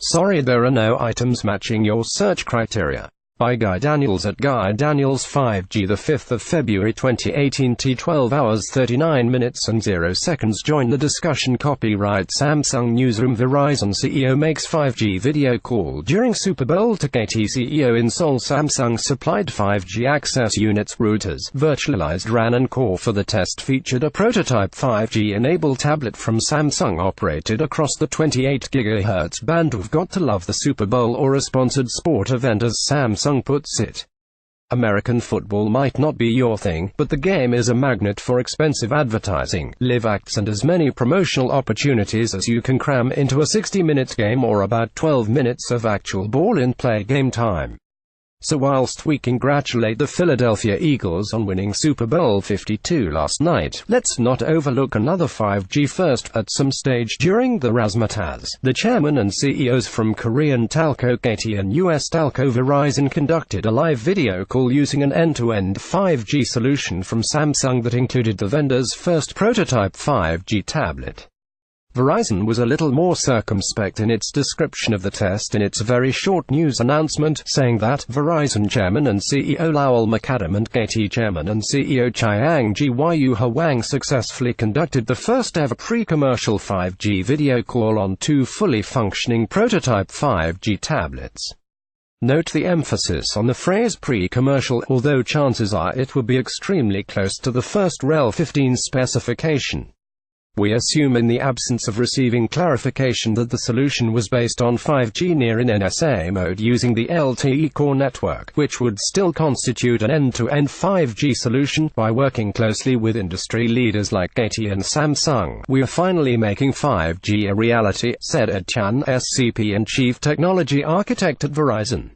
Sorry, there are no items matching your search criteria. By Guy Daniels at Guy Daniels 5G, the 5th of February 2018, T 12 hours 39 minutes and 0 seconds. Join the discussion. Copyright Samsung Newsroom. Verizon CEO makes 5G video call during Super Bowl to KT CEO in Seoul. Samsung supplied 5G access units, routers, virtualized RAN and core for the test. Featured a prototype 5G-enabled tablet from Samsung operated across the 28 GHz band. We've got to love the Super Bowl or a sponsored sport event, as Samsung puts it. American football might not be your thing, but the game is a magnet for expensive advertising, live acts and as many promotional opportunities as you can cram into a 60-minute game, or about 12 minutes of actual ball-in-play game time. So whilst we congratulate the Philadelphia Eagles on winning Super Bowl 52 last night, let's not overlook another 5G first. At some stage during the razzmatazz, the chairman and CEOs from Korean telco KT and US telco Verizon conducted a live video call using an end-to-end 5G solution from Samsung that included the vendor's first prototype 5G tablet. Verizon was a little more circumspect in its description of the test in its very short news announcement, saying that Verizon chairman and CEO Lowell McAdam and KT chairman and CEO Chiang Gyu Huang successfully conducted the first-ever pre-commercial 5G video call on two fully functioning prototype 5G tablets. Note the emphasis on the phrase pre-commercial, although chances are it will be extremely close to the first REL 15 specification. We assume, in the absence of receiving clarification, that the solution was based on 5G near in NSA mode using the LTE core network, which would still constitute an end-to-end 5G solution. By working closely with industry leaders like KT and Samsung, we are finally making 5G a reality, said Ed Chan, SCP and Chief Technology Architect at Verizon.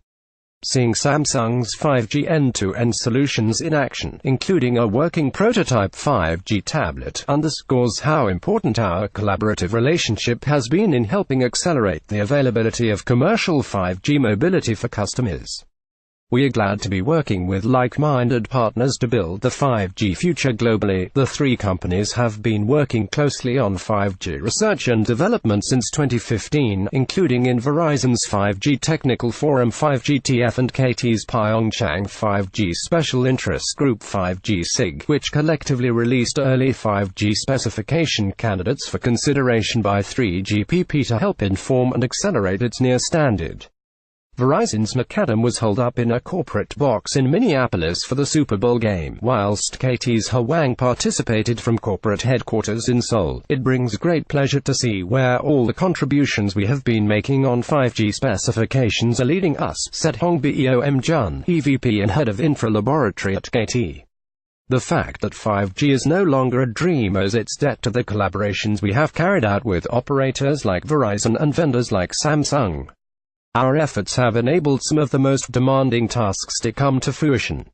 Seeing Samsung's 5G end-to-end solutions in action, including a working prototype 5G tablet, underscores how important our collaborative relationship has been in helping accelerate the availability of commercial 5G mobility for customers. We are glad to be working with like-minded partners to build the 5G future globally. The three companies have been working closely on 5G research and development since 2015, including in Verizon's 5G Technical Forum 5GTF and KT's Pyeongchang 5G Special Interest Group 5G SIG, which collectively released early 5G specification candidates for consideration by 3GPP to help inform and accelerate its near standard. Verizon's McAdam was holed up in a corporate box in Minneapolis for the Super Bowl game, whilst KT's Huang participated from corporate headquarters in Seoul. It brings great pleasure to see where all the contributions we have been making on 5G specifications are leading us, said Hong Beom Jun, EVP and head of Infra Laboratory at KT. The fact that 5G is no longer a dream owes its debt to the collaborations we have carried out with operators like Verizon and vendors like Samsung. Our efforts have enabled some of the most demanding tasks to come to fruition.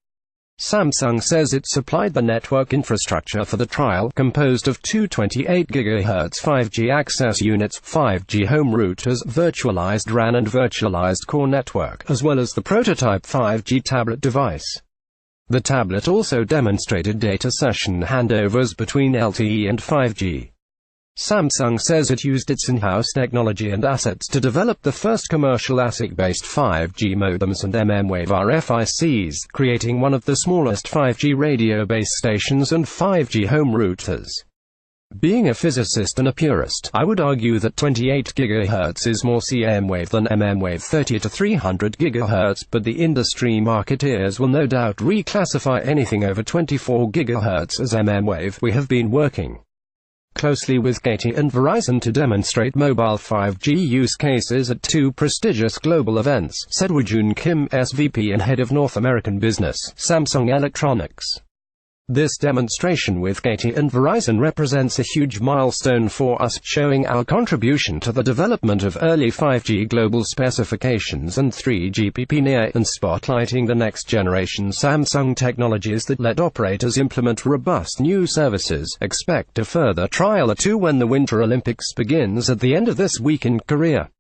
Samsung says it supplied the network infrastructure for the trial, composed of two 28 GHz 5G access units, 5G home routers, virtualized RAN and virtualized core network, as well as the prototype 5G tablet device. The tablet also demonstrated data session handovers between LTE and 5G. Samsung says it used its in-house technology and assets to develop the first commercial ASIC-based 5G modems and mmWave RFICs, creating one of the smallest 5G radio base stations and 5G home routers. Being a physicist and a purist, I would argue that 28 GHz is more cmWave than mmWave 30 to 300 GHz, but the industry marketeers will no doubt reclassify anything over 24 GHz as mmWave. We have been working closely with KT and Verizon to demonstrate mobile 5G use cases at two prestigious global events, said Woo-Jun Kim, SVP and head of North American business, Samsung Electronics. This demonstration with KT and Verizon represents a huge milestone for us, showing our contribution to the development of early 5G global specifications and 3GPP near, and spotlighting the next generation Samsung technologies that let operators implement robust new services. Expect a further trial or two when the Winter Olympics begins at the end of this week in Korea.